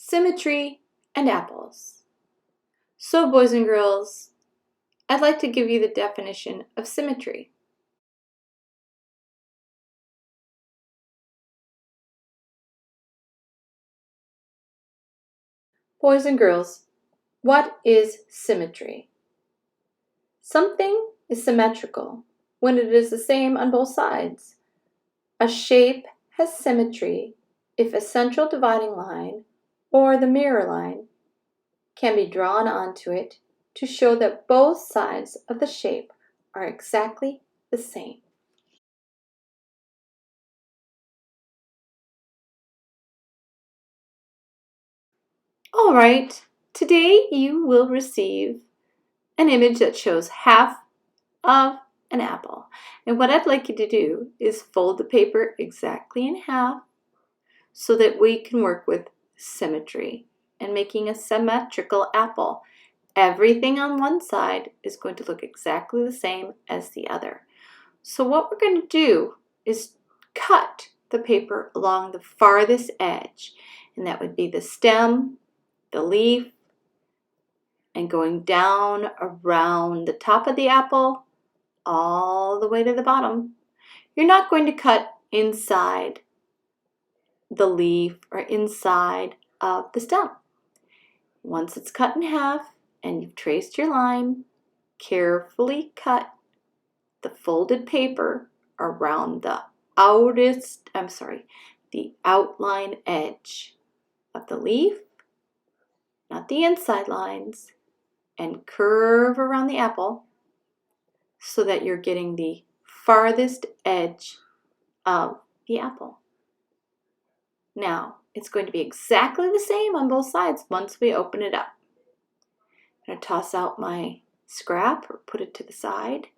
symmetry, and apples. So, boys and girls, I'd like to give you the definition of symmetry. Boys and girls, what is symmetry? Something is symmetrical when it is the same on both sides. A shape has symmetry if a central dividing line, or the mirror line, can be drawn onto it to show that both sides of the shape are exactly the same. All right, today you will receive an image that shows half of an apple. And what I'd like you to do is fold the paper exactly in half so that we can work with symmetry and making a symmetrical apple. Everything on one side is going to look exactly the same as the other. So what we're going to do is cut the paper along the farthest edge, and that would be the stem, the leaf, and going down around the top of the apple all the way to the bottom. You're not going to cut inside the leaf or inside of the stem. Once it's cut in half and you've traced your line, carefully cut the folded paper around the the outline edge of the leaf, not the inside lines, and curve around the apple so that you're getting the farthest edge of the apple. Now, it's going to be exactly the same on both sides once we open it up. I'm going to toss out my scrap or put it to the side.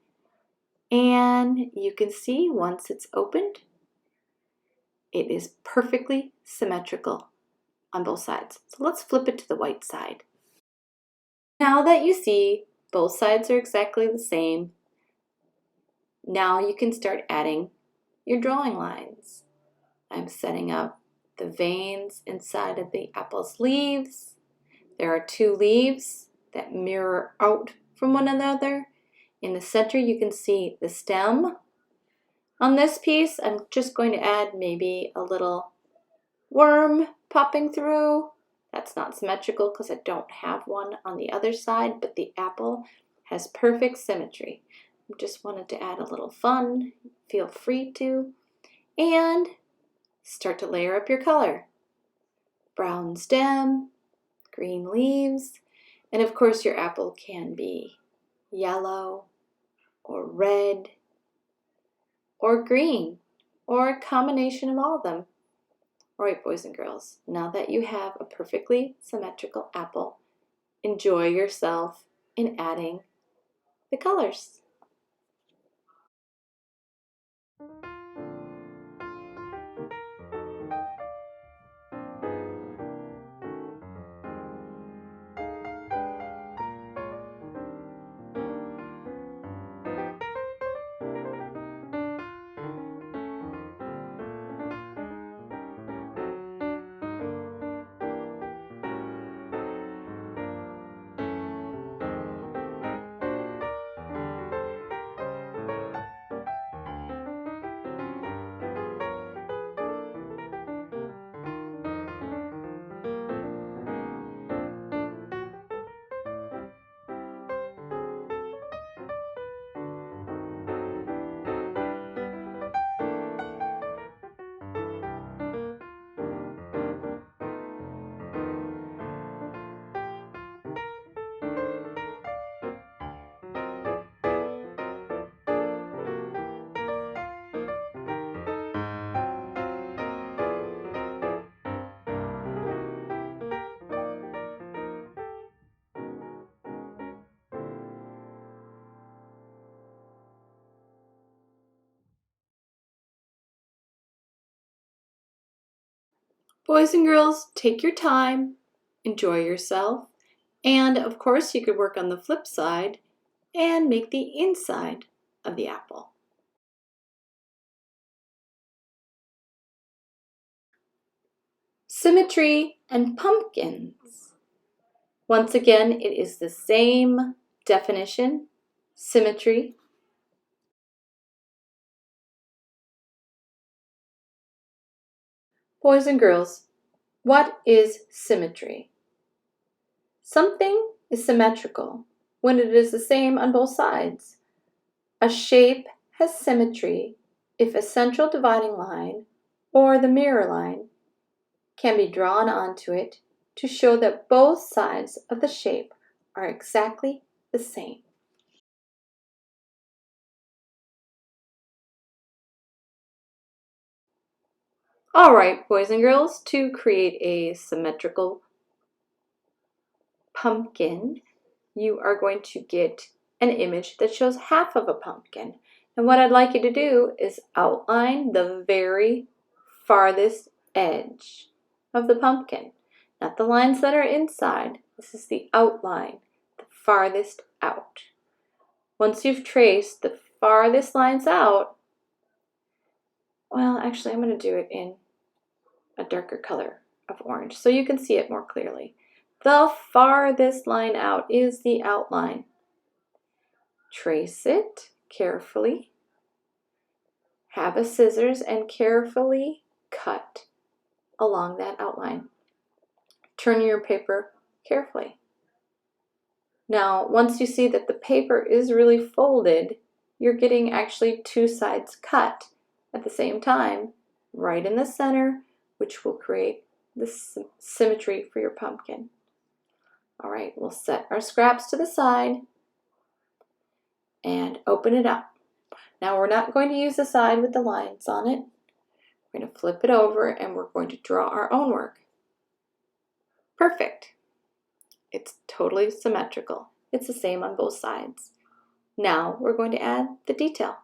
And you can see once it's opened, it is perfectly symmetrical on both sides. So let's flip it to the white side. Now that you see both sides are exactly the same, now you can start adding your drawing lines. I'm setting up the veins inside of the apple's leaves. There are two leaves that mirror out from one another. In the center, you can see the stem. On this piece, I'm just going to add maybe a little worm popping through. That's not symmetrical because I don't have one on the other side, but the apple has perfect symmetry. I just wanted to add a little fun. Feel free to. And start to layer up your color. Brown stem, green leaves, and of course your apple can be yellow or red or green or a combination of all of them. All right, boys and girls, now that you have a perfectly symmetrical apple, enjoy yourself in adding the colors. Boys and girls, take your time, enjoy yourself, and of course you could work on the flip side and make the inside of the apple. Symmetry and pumpkins. Once again, it is the same definition, symmetry. Boys and girls, what is symmetry? Something is symmetrical when it is the same on both sides. A shape has symmetry if a central dividing line, or the mirror line, can be drawn onto it to show that both sides of the shape are exactly the same. All right, boys and girls, to create a symmetrical pumpkin, you are going to get an image that shows half of a pumpkin. And what I'd like you to do is outline the very farthest edge of the pumpkin. Not the lines that are inside. This is the outline, the farthest out. Once you've traced the farthest lines out, well, actually I'm going to do it in a darker color of orange so you can see it more clearly. The farthest line out is the outline. Trace it carefully. Have a scissors and carefully cut along that outline. Turn your paper carefully. Now, once you see that the paper is really folded, you're getting actually two sides cut at the same time, right in the center, which will create the symmetry for your pumpkin. All right, we'll set our scraps to the side and open it up. Now we're not going to use the side with the lines on it. We're going to flip it over and we're going to draw our own work. Perfect. It's totally symmetrical. It's the same on both sides. Now we're going to add the detail.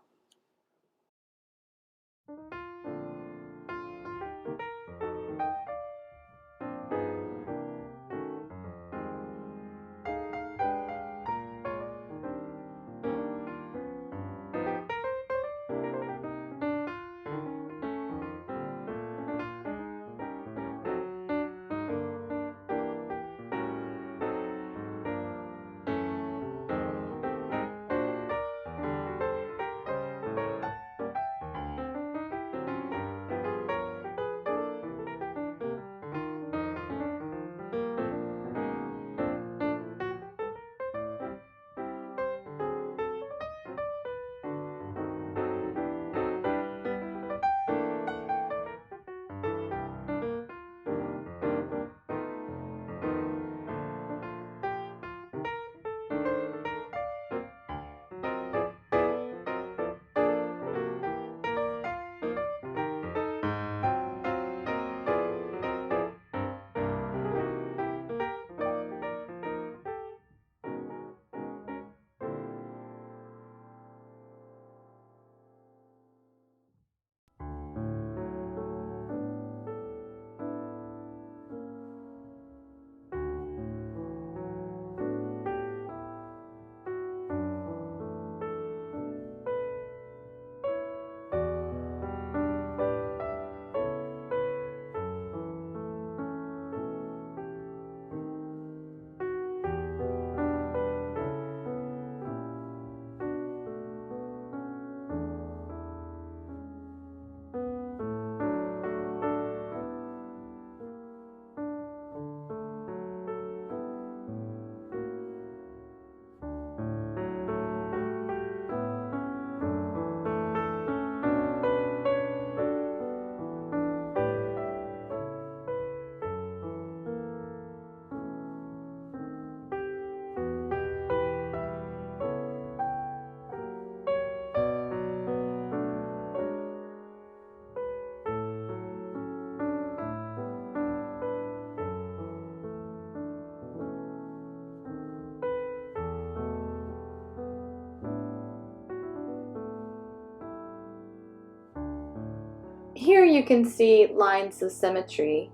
Here you can see lines of symmetry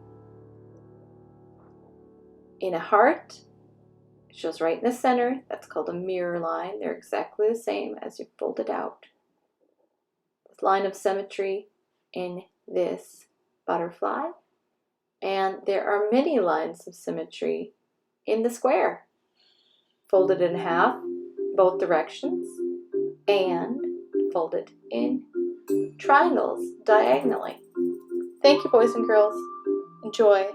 in a heart. It shows right in the center. That's called a mirror line. They're exactly the same as you fold it out. This line of symmetry in this butterfly And there are many lines of symmetry in the square. Fold it in half, both directions, and fold it in triangles diagonally. Thank you, boys and girls. Enjoy.